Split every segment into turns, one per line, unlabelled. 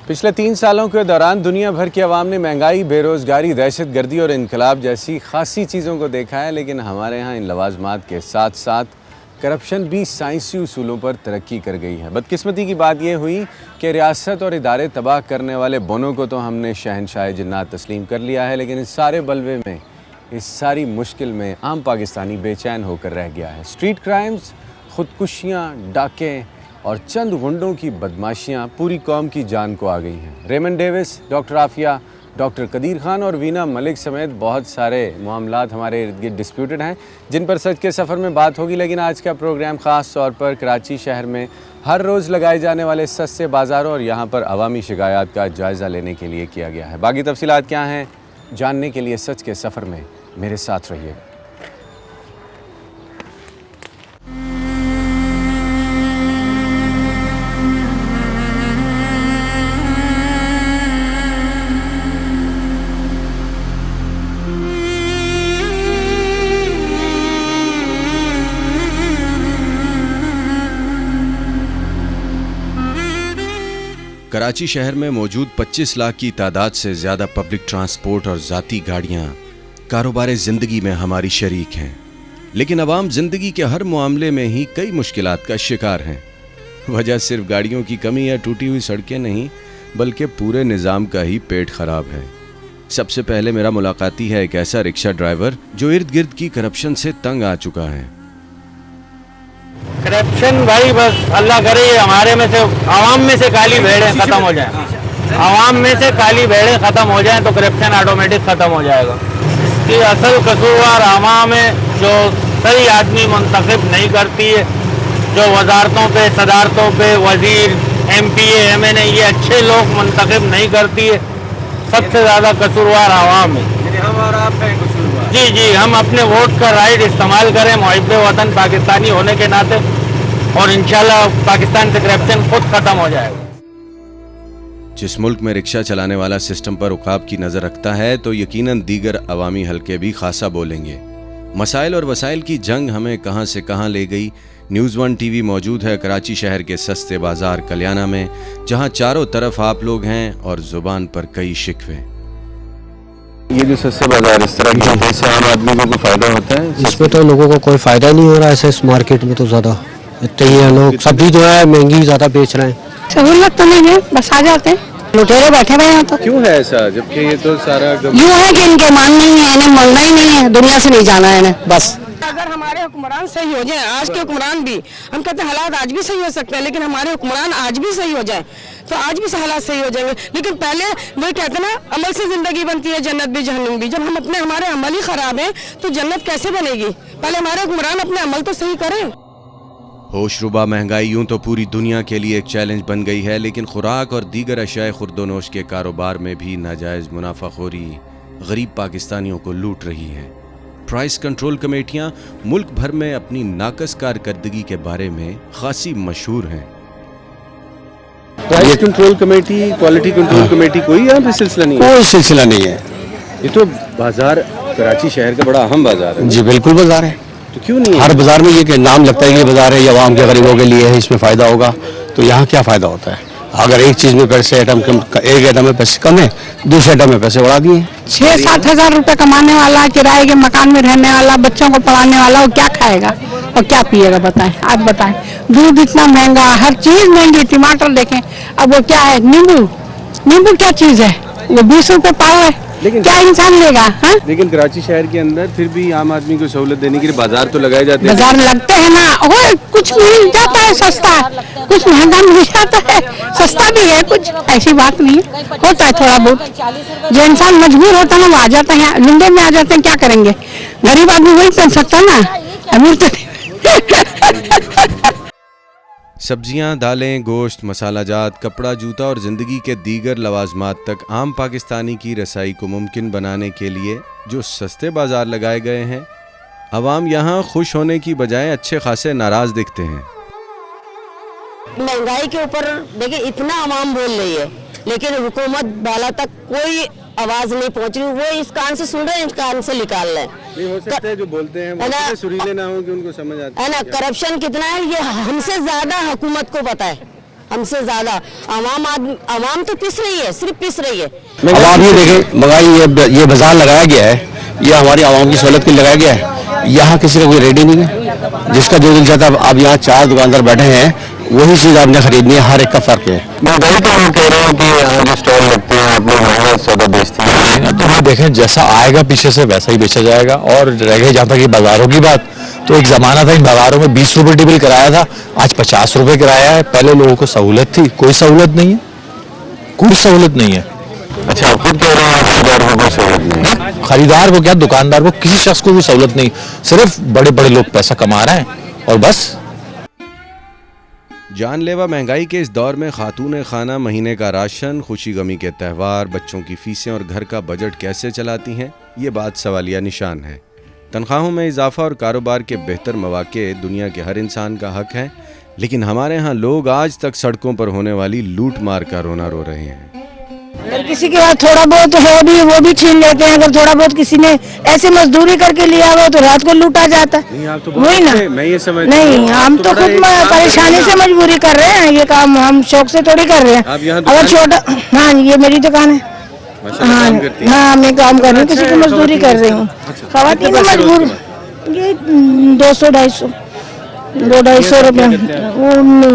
पिछले 3 सालों के दौरान दुनिया भर की आवाम ने महंगाई, बेरोज़गारी, दहशतगर्दी और इनकलाब जैसी खासी चीज़ों को देखा है, लेकिन हमारे यहाँ इन लवाजमात के साथ साथ करप्शन भी साइंसी उसूलों पर तरक्की कर गई है। बदकिस्मती की बात यह हुई कि रियासत और इदारे तबाह करने वाले बोनों को तो हमने शहनशाह जिन्नात तस्लीम कर लिया है, लेकिन इस सारे बलवे में, इस सारी मुश्किल में आम पाकिस्तानी बेचैन होकर रह गया है। स्ट्रीट क्राइम्स, खुदकुशियाँ, डाके और चंद गुंडों की बदमाशियाँ पूरी कौम की जान को आ गई हैं। Raymond Davis, doctor Aafia, doctor Qadeer Khan और वीना मलिक समेत बहुत सारे मामलात हमारे इर्द गिर्द डिस्प्यूटेड हैं, जिन पर सच के सफ़र में बात होगी। लेकिन आज का प्रोग्राम ख़ास तौर पर कराची शहर में हर रोज़ लगाए जाने वाले सस्ते बाज़ारों और यहाँ पर अवामी शिकायत का जायज़ा लेने के लिए किया गया है। बाकी तफसीलात क्या हैं, जानने के लिए सच के सफ़र में मेरे साथ रहिएगा। कराची शहर में मौजूद 25 लाख की तादाद से ज़्यादा पब्लिक ट्रांसपोर्ट और ज़ाती गाड़ियाँ कारोबार ज़िंदगी में हमारी शरीक हैं, लेकिन अवाम ज़िंदगी के हर मामले में ही कई मुश्किलात का शिकार हैं। वजह सिर्फ गाड़ियों की कमी या टूटी हुई सड़कें नहीं, बल्कि पूरे निज़ाम का ही पेट खराब है। सबसे पहले मेरा मुलाकाती है एक ऐसा रिक्शा ड्राइवर जो इर्द गिर्द की करप्शन से तंग आ चुका है।
करप्शन भाई, बस अल्लाह करे हमारे में से, आवाम में से काली भेड़ें खत्म हो जाए, आवाम में से काली भेड़ें खत्म हो जाएं तो करप्शन ऑटोमेटिक खत्म हो जाएगा। इसकी असल कसूरवार आवाम है, जो सही आदमी मुंतखब नहीं करती है, जो वजारतों पे, सदारतों पे वजीर, MPA, MNA ये अच्छे लोग मुंतखब नहीं करती है। सबसे ज़्यादा कसूरवार आवाम है।
हम और आप हैं कसूरवार।
जी, हम अपने वोट का राइट इस्तेमाल करें मुहिब्बे वतन पाकिस्तानी होने के नाते, और इंशाल्लाह पाकिस्तान से करप्शन खुद खत्म हो जाएगा।
जिस मुल्क में रिक्शा चलाने वाला सिस्टम पर उकाब की नज़र रखता है तो यकीनन दीगर अवामी हलके भी खासा बोलेंगे। मसाइल और वसाइल की जंग हमें कहां से कहां ले गई। न्यूज़ 1 TV मौजूद है कराची शहर के सस्ते बाजार कल्याणा में, जहां चारों तरफ आप लोग हैं और जुबान पर कई शिकवे। ये जो सस्ते बाजार इस तरह के हैं, इससे आम आदमी को कोई फायदा होता है?
इसमें तो लोगों को कोई फायदा नहीं हो रहा है। ऐसे इस मार्केट में तो ज़्यादा इतने ही लोग सब्जी जो है महंगी ज़्यादा बेच रहे हैं।
सहूलत तो नहीं है, बस आ जाते हैं, लुटेरे बैठे हुए हैं। तो
क्यों है ऐसा, जबकि ये तो सारा
यूँ है कि इनके मान नहीं है, इन्हें मरना ही नहीं है, दुनिया से नहीं जाना है इन्हें बस।
अगर हमारे हुक्मरान सही हो जाए, आज के हुक्मरान भी, हम कहते हैं हालात आज भी सही हो सकते हैं, लेकिन हमारे हुक्मरान आज भी सही हो जाए तो आज भी हालात सही हो जाएंगे। लेकिन पहले वो कहते हैं ना, अमल से जिंदगी बनती है, जन्नत भी जहन्नम भी। जब हम हमारे अमल ही खराब है तो जन्नत कैसे बनेगी? पहले हमारे हुक्मरान अपने अमल तो सही करें।
होशरुबा महंगाई यूं तो पूरी दुनिया के लिए एक चैलेंज बन गई है, लेकिन खुराक और दीगर अशियाए खुर्दोनोश के कारोबार में भी नाजायज़ मुनाफाखोरी गरीब पाकिस्तानियों को लूट रही है। प्राइस कंट्रोल कमेटियां मुल्क भर में अपनी नाकस कारकर्दगी के बारे में खासी मशहूर हैं। Price control committee, quality control committee, कोई यहाँ पे सिलसिला नहीं है?
कोई सिलसिला नहीं है।
ये तो बाजार कराची शहर का बड़ा अहम बाजार है।
जी बिल्कुल बाजार है।
तो क्यों नहीं है?
हर बाजार में ये कि नाम लगता है कि ये बाजार है, ये आवाम के गरीबों के लिए है, इसमें फ़ायदा होगा। तो यहाँ क्या फ़ायदा होता है? अगर एक चीज़ में पैसे आइटम कम, एक आइटम में पैसे कम है, दूसरे आइटम में पैसे बढ़ा दिए।
6-7 हज़ार रुपये कमाने वाला, किराए के मकान में रहने वाला, बच्चों को पढ़ाने वाला, वो क्या खाएगा और क्या पिएगा? बताएं, आप बताएं। दूध इतना महंगा, हर चीज़ महंगी। टमाटर देखें, अब वो क्या है, नींबू क्या चीज़ है? वो 20 रुपये पाव है, लेकिन क्या इंसान लेगा? हाँ,
लेकिन कराची शहर के अंदर फिर भी आम आदमी को सहूलत देने के लिए बाजार तो लगाए जाते हैं।
बाजार लगते हैं ना, और कुछ मिल जाता है सस्ता, कुछ महंगा मिल जाता है, सस्ता भी है कुछ, ऐसी बात नहीं है, होता है थोड़ा बहुत। जो इंसान मजबूर होता है वो आ जाते हैं, लुंडे में आ जाते हैं, क्या करेंगे? गरीब आदमी वही पहन सकता है ना, अमीर तो
सब्जियां, दालें, गोश्त, मसालाजात, कपड़ा, जूता और ज़िंदगी के दीगर लवाजमात तक आम पाकिस्तानी की रसाई को मुमकिन बनाने के लिए जो सस्ते बाजार लगाए गए हैं, अवाम यहाँ खुश होने की बजाय अच्छे खासे नाराज दिखते हैं।
महंगाई के ऊपर देखिए, इतना आवाम बोल रही है, लेकिन हुकूमत वाला तक कोई आवाज नहीं पहुंच रही। वो इस कान से सुन रहे हैं, इस कान से निकाल रहे हैं।
नहीं हो सकता है जो बोलते हैं वो सुरीले ना हो कि उनको समझ आता
है ना। करप्शन कितना है ये हमसे ज्यादा हुकूमत को पता है। हमसे ज्यादा। आवाम तो पिस रही है, सिर्फ पिस रही है।
अब आप ये देखें, महंगाई ये बाजार लगाया गया है, ये हमारी आवाम की सहूलत के लिए लगाया गया है। यहाँ किसी का कोई रेडी नहीं है, जिसका जो दिल चाहता है। अब यहाँ 4 दुकानदार बैठे हैं, वही चीज आपने खरीदनी है, हर एक का फर्क है।
महंगाई तो आप कह रहे हैं कि यहाँ जो स्टॉल लगते हैं अपने महंगा सौदा बेचते हैं,
तो ये देखें जैसा आएगा पीछे से वैसा ही बेचा जाएगा। और रह गई जहाँ तक ये बाजारों की बात, तो एक जमाना था इन बाजारों में 20 रुपए टेबल किराया था, आज 50 रुपए किराया है। पहले लोगों को सहूलत थी, कोई सहूलत नहीं है, कोई सहूलत नहीं है।
अच्छा आप खुद कह रहे हैं खरीदार को कोई सहूलत नहीं है?
खरीदार को क्या, दुकानदार को, किसी शख्स को भी सहूलत नहीं, सिर्फ बड़े बड़े लोग पैसा कमा रहे हैं और बस।
जानलेवा महंगाई के इस दौर में खातून खाना महीने का राशन, खुशी गमी के त्यौहार, बच्चों की फीसें और घर का बजट कैसे चलाती हैं, ये बात सवालिया निशान है। तनख्वाहों में इजाफा और कारोबार के बेहतर मौके दुनिया के हर इंसान का हक है, लेकिन हमारे यहाँ लोग आज तक सड़कों पर होने वाली लूट मार का रोना रो रहे हैं।
अगर किसी के पास थोड़ा बहुत है भी, वो भी छीन लेते हैं। अगर थोड़ा बहुत किसी ने ऐसे मजदूरी करके लिया हुआ तो रात को लूटा जाता है। वही ना,
मैं ये समझ
नहीं, हम तो खुद परेशानी से मजबूरी कर रहे हैं। ये काम हम शौक से थोड़ी कर रहे हैं।
आप यहाँ
अगर छोटा, हाँ ये मेरी दुकान है। हाँ हाँ, मैं काम कर रही हूँ, किसी की मजदूरी कर रही हूँ। खवातीन मजबूर, ये 200-250 रुपये,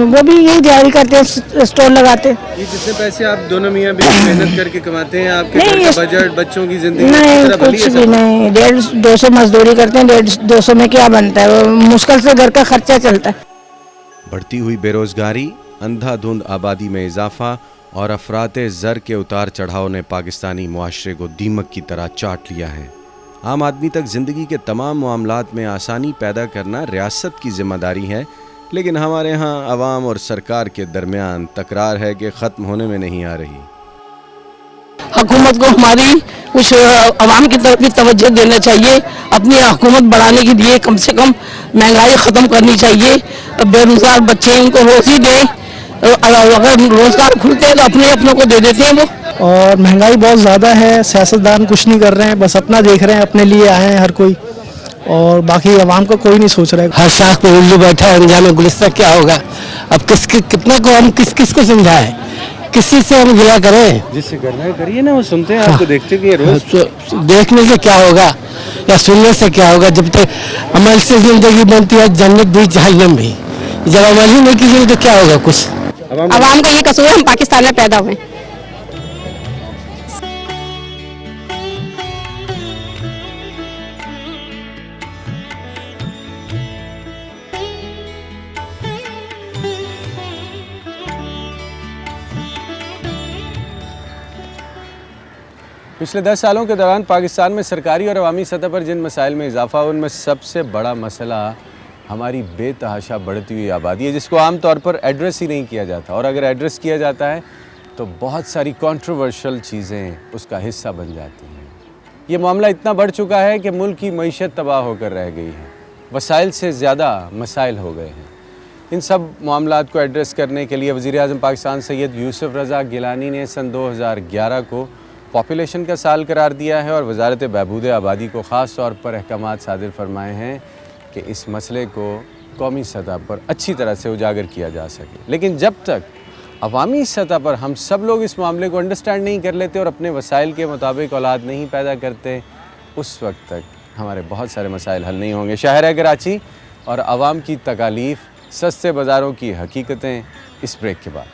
वो भी यही तैयारी करते हैं, स्टॉल लगाते हैं।
ये जितने पैसे आप दोनों मियाँ बीवी मेहनत करके कमाते हैं, आपके घर का बजट, बच्चों की जिंदगी
नहीं, कुछ भी नहीं। 150-200 मजदूरी करते हैं, 150-200 में क्या बनता है? मुश्किल से घर का खर्चा चलता है।
बढ़ती हुई बेरोजगारी, अंधाधुंध आबादी में इजाफा और अफराते ज़र के उतार चढ़ाव ने पाकिस्तानी मुआशरे को दीमक की तरह चाट लिया है। आम आदमी तक ज़िंदगी के तमाम मामलात में आसानी पैदा करना रियासत की जिम्मेदारी है, लेकिन हमारे यहाँ अवाम और सरकार के दरमियान तकरार है कि ख़त्म होने में नहीं आ रही।
हुकूमत को हमारी कुछ अवाम की तरफ भी तवज्जो देना चाहिए। अपनी हुकूमत बढ़ाने के लिए कम से कम महंगाई ख़त्म करनी चाहिए। बेरोजगार बच्चे उनको रोज़ी दें, अगर रोजगार खुलते हैं तो अपने अपनों को दे देते हैं वो।
और महंगाई बहुत ज़्यादा है, सियासतदान कुछ नहीं कर रहे हैं, बस अपना देख रहे हैं, अपने लिए आए हैं हर कोई, और बाकी आवाम का कोई नहीं सोच रहा है।
हर शाख पे उल्लू बैठा है, अंजाम गुलिस्ता क्या होगा? अब कितना को हम किस को समझाएं, किसी से हम गिला करें?
जिससे करना है करिए ना, वो सुनते हैं, आपको देखते भी हैं रोज।
देखने से क्या होगा या सुनने से क्या होगा? जब तक अमल से जिंदगी बनती है, जन्नत भी जहन्नम भी। जब अमल ही नहीं कीजिए तो क्या होगा? कुछ
आवाम का ये कसूर है, हम पाकिस्तान में पैदा हुए।
पिछले 10 सालों के दौरान पाकिस्तान में सरकारी और अवामी सतह पर जिन मसाइल में इजाफा, उनमें सबसे बड़ा मसला हमारी बेतहाशा बढ़ती हुई आबादी है, जिसको आमतौर पर एड्रेस ही नहीं किया जाता, और अगर एड्रेस किया जाता है तो बहुत सारी कंट्रोवर्शियल चीज़ें उसका हिस्सा बन जाती हैं। ये मामला इतना बढ़ चुका है कि मुल्क की मईशत तबाह होकर रह गई है, वसाइल से ज़्यादा मसाइल हो गए हैं। इन सब मामलात को एड्रेस करने के लिए वज़ीर-ए-आज़म पाकिस्तान सैयद यूसुफ रज़ा गिलानी ने सन 2011 को पॉपुलेशन का साल करार दिया है और वजारत बहबूद आबादी को ख़ास तौर पर अहकामात सादिर फरमाए हैं कि इस मसले को कौमी सतह पर अच्छी तरह से उजागर किया जा सके। लेकिन जब तक अवामी सतह पर हम सब लोग इस मामले को अंडरस्टैंड नहीं कर लेते और अपने वसाइल के मुताबिक औलाद नहीं पैदा करते, उस वक्त तक हमारे बहुत सारे मसाइल हल नहीं होंगे। शहर है कराची और आवाम की तकालीफ, सस्ते बाज़ारों की हकीकतें, इस ब्रेक के बाद।